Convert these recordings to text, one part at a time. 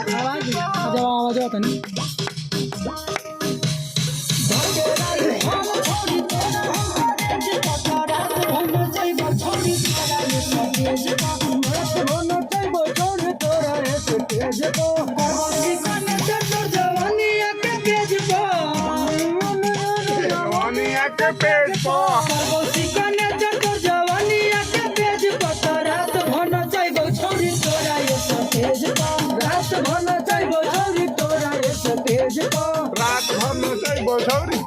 आवाज आता नहीं रात भर नचाई बछौरी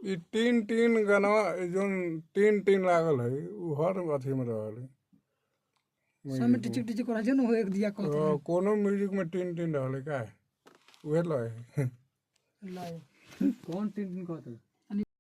ई तीन तीन गानवा जोन तीन तीन लागल है उ हर अथी में रहल है सब टिचिक टिचिक करा जे न हो एक दिया कहत कोनो म्यूजिक में तीन तीन रहल है का उहे लय लाओ कौन तीन दिन कहत